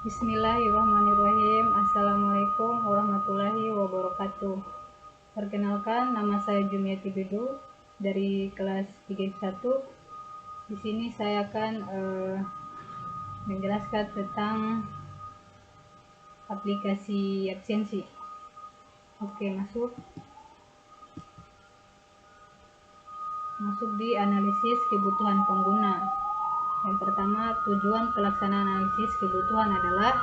Bismillahirrahmanirrahim. Assalamualaikum warahmatullahi wabarakatuh. Perkenalkan, nama saya Jumiati Bedu dari kelas 3 Di sini saya akan menjelaskan tentang aplikasi absensi. Oke, masuk di analisis kebutuhan pengguna. Yang pertama, tujuan pelaksanaan analisis kebutuhan adalah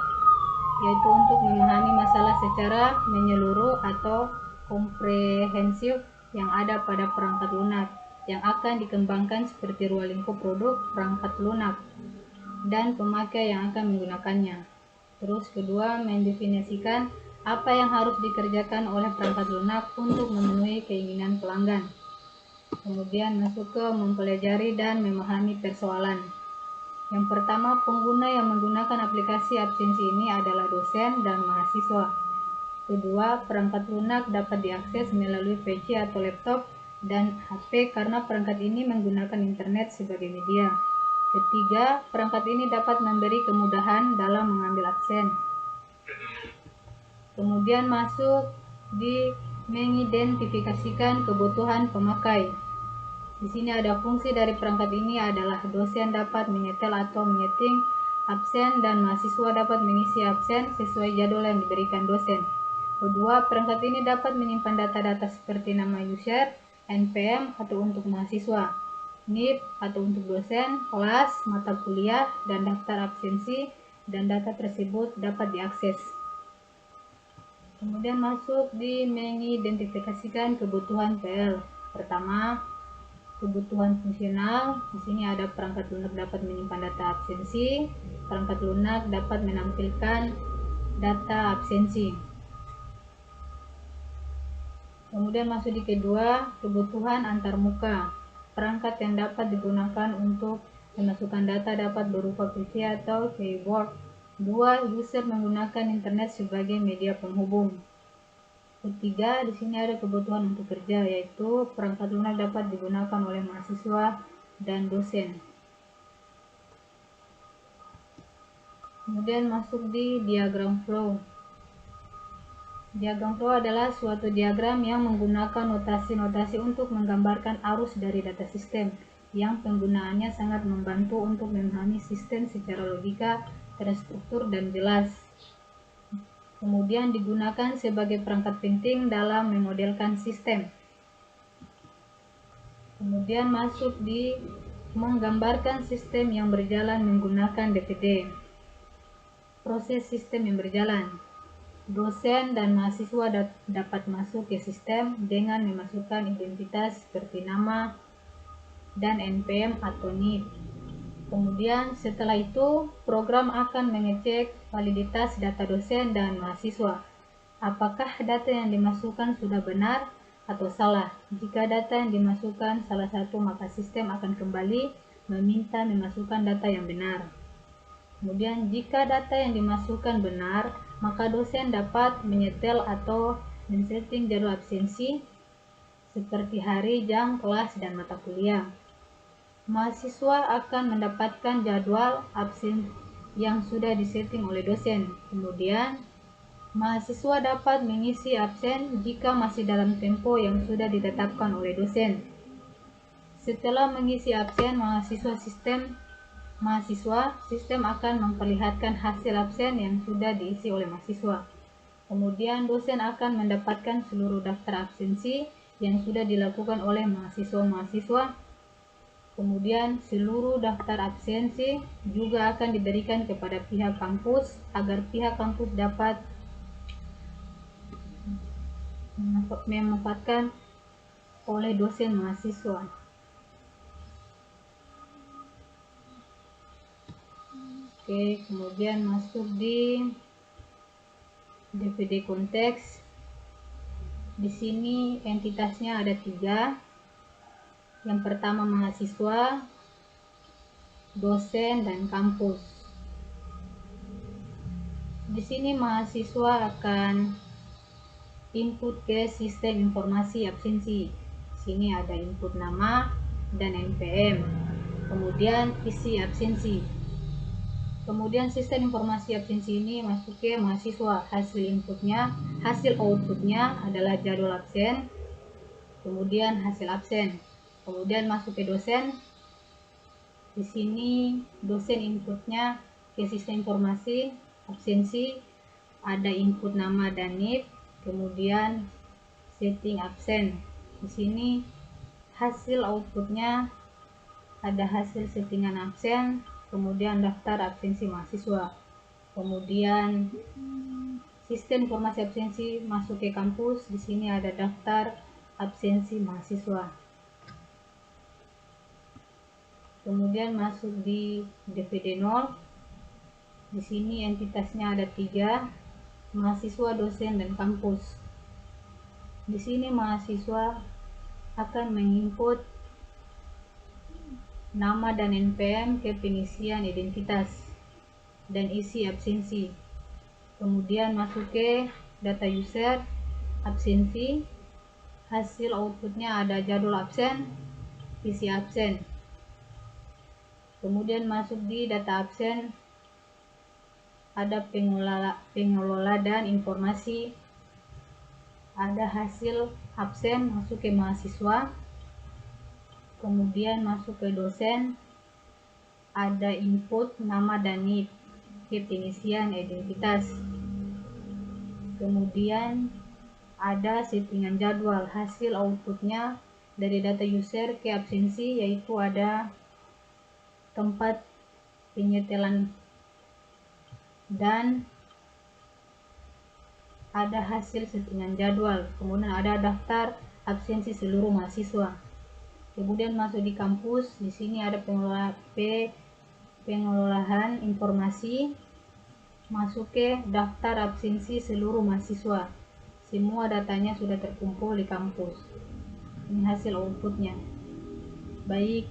yaitu untuk memahami masalah secara menyeluruh atau komprehensif yang ada pada perangkat lunak yang akan dikembangkan seperti ruang lingkup produk perangkat lunak dan pemakai yang akan menggunakannya. Terus kedua, mendefinisikan apa yang harus dikerjakan oleh perangkat lunak untuk memenuhi keinginan pelanggan. Kemudian masuk ke mempelajari dan memahami persoalan. Yang pertama, pengguna yang menggunakan aplikasi absensi ini adalah dosen dan mahasiswa. Kedua, perangkat lunak dapat diakses melalui PC atau laptop dan HP karena perangkat ini menggunakan internet sebagai media. Ketiga, perangkat ini dapat memberi kemudahan dalam mengambil absen. Kemudian masuk di mengidentifikasikan kebutuhan pemakai. Di sini ada fungsi dari perangkat ini adalah dosen dapat menyetel atau menyeting absen dan mahasiswa dapat mengisi absen sesuai jadwal yang diberikan dosen. Kedua, perangkat ini dapat menyimpan data-data seperti nama user, NPM atau untuk mahasiswa, NIP atau untuk dosen, kelas, mata kuliah, dan daftar absensi, dan data tersebut dapat diakses. Kemudian masuk di mengidentifikasikan kebutuhan PL. Pertama, kebutuhan fungsional. Di sini ada perangkat lunak dapat menyimpan data absensi, perangkat lunak dapat menampilkan data absensi. Kemudian masuk di kedua, kebutuhan antarmuka. Perangkat yang dapat digunakan untuk memasukkan data dapat berupa PC atau keyboard. Dua, user menggunakan internet sebagai media penghubung. Ketiga, di sini ada kebutuhan untuk kerja, yaitu perangkat lunak dapat digunakan oleh mahasiswa dan dosen. Kemudian masuk di diagram flow. Diagram flow adalah suatu diagram yang menggunakan notasi-notasi untuk menggambarkan arus dari data sistem, yang penggunaannya sangat membantu untuk memahami sistem secara logika, terstruktur, dan jelas. Kemudian digunakan sebagai perangkat penting dalam memodelkan sistem. Kemudian masuk di menggambarkan sistem yang berjalan menggunakan DVD. Proses sistem yang berjalan. Dosen dan mahasiswa dapat masuk ke sistem dengan memasukkan identitas seperti nama dan NPM atau NIP. Kemudian setelah itu, program akan mengecek validitas data dosen dan mahasiswa. Apakah data yang dimasukkan sudah benar atau salah? Jika data yang dimasukkan salah satu, maka sistem akan kembali meminta memasukkan data yang benar. Kemudian jika data yang dimasukkan benar, maka dosen dapat menyetel atau men-setting jadwal absensi seperti hari, jam, kelas, dan mata kuliah. Mahasiswa akan mendapatkan jadwal absen yang sudah disetting oleh dosen. Kemudian mahasiswa dapat mengisi absen jika masih dalam tempo yang sudah ditetapkan oleh dosen. Setelah mengisi absen sistem akan memperlihatkan hasil absen yang sudah diisi oleh mahasiswa. Kemudian dosen akan mendapatkan seluruh daftar absensi yang sudah dilakukan oleh mahasiswa. Kemudian seluruh daftar absensi juga akan diberikan kepada pihak kampus agar pihak kampus dapat memanfaatkan oleh dosen mahasiswa. Oke, kemudian masuk di DVD konteks. Di sini entitasnya ada 3. Yang pertama mahasiswa, dosen, dan kampus. Di sini mahasiswa akan input ke sistem informasi absensi. Sini ada input nama dan NPM. Kemudian isi absensi. Kemudian sistem informasi absensi ini masuk ke mahasiswa. Hasil outputnya adalah jadwal absen, kemudian hasil absen. Kemudian masuk ke dosen. Di sini dosen inputnya ke sistem informasi absensi, ada input nama dan NIP, kemudian setting absen. Di sini hasil outputnya ada hasil settingan absen, kemudian daftar absensi mahasiswa. Kemudian sistem informasi absensi masuk ke kampus. Di sini ada daftar absensi mahasiswa. Kemudian masuk di DPD 0. Di sini entitasnya ada 3, mahasiswa, dosen, dan kampus. Di sini mahasiswa akan menginput nama dan NPM ke pengisian identitas dan isi absensi. Kemudian masuk ke data user absensi. Hasil outputnya ada jadwal absen, isi absen. Kemudian masuk di data absen, ada pengelola dan informasi. Ada hasil absen masuk ke mahasiswa. Kemudian masuk ke dosen, ada input nama dan NIP ke pengisian identitas. Kemudian ada settingan jadwal. Hasil outputnya dari data user ke absensi, yaitu ada tempat penyetelan dan ada hasil settingan jadwal. Kemudian ada daftar absensi seluruh mahasiswa. Kemudian masuk di kampus. Di sini ada pengelolaan informasi, masuk ke daftar absensi seluruh mahasiswa. Semua datanya sudah terkumpul di kampus. Ini hasil outputnya. Baik,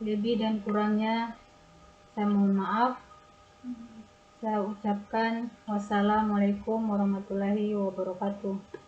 lebih dan kurangnya saya mohon maaf. Saya ucapkan wassalamualaikum warahmatullahi wabarakatuh.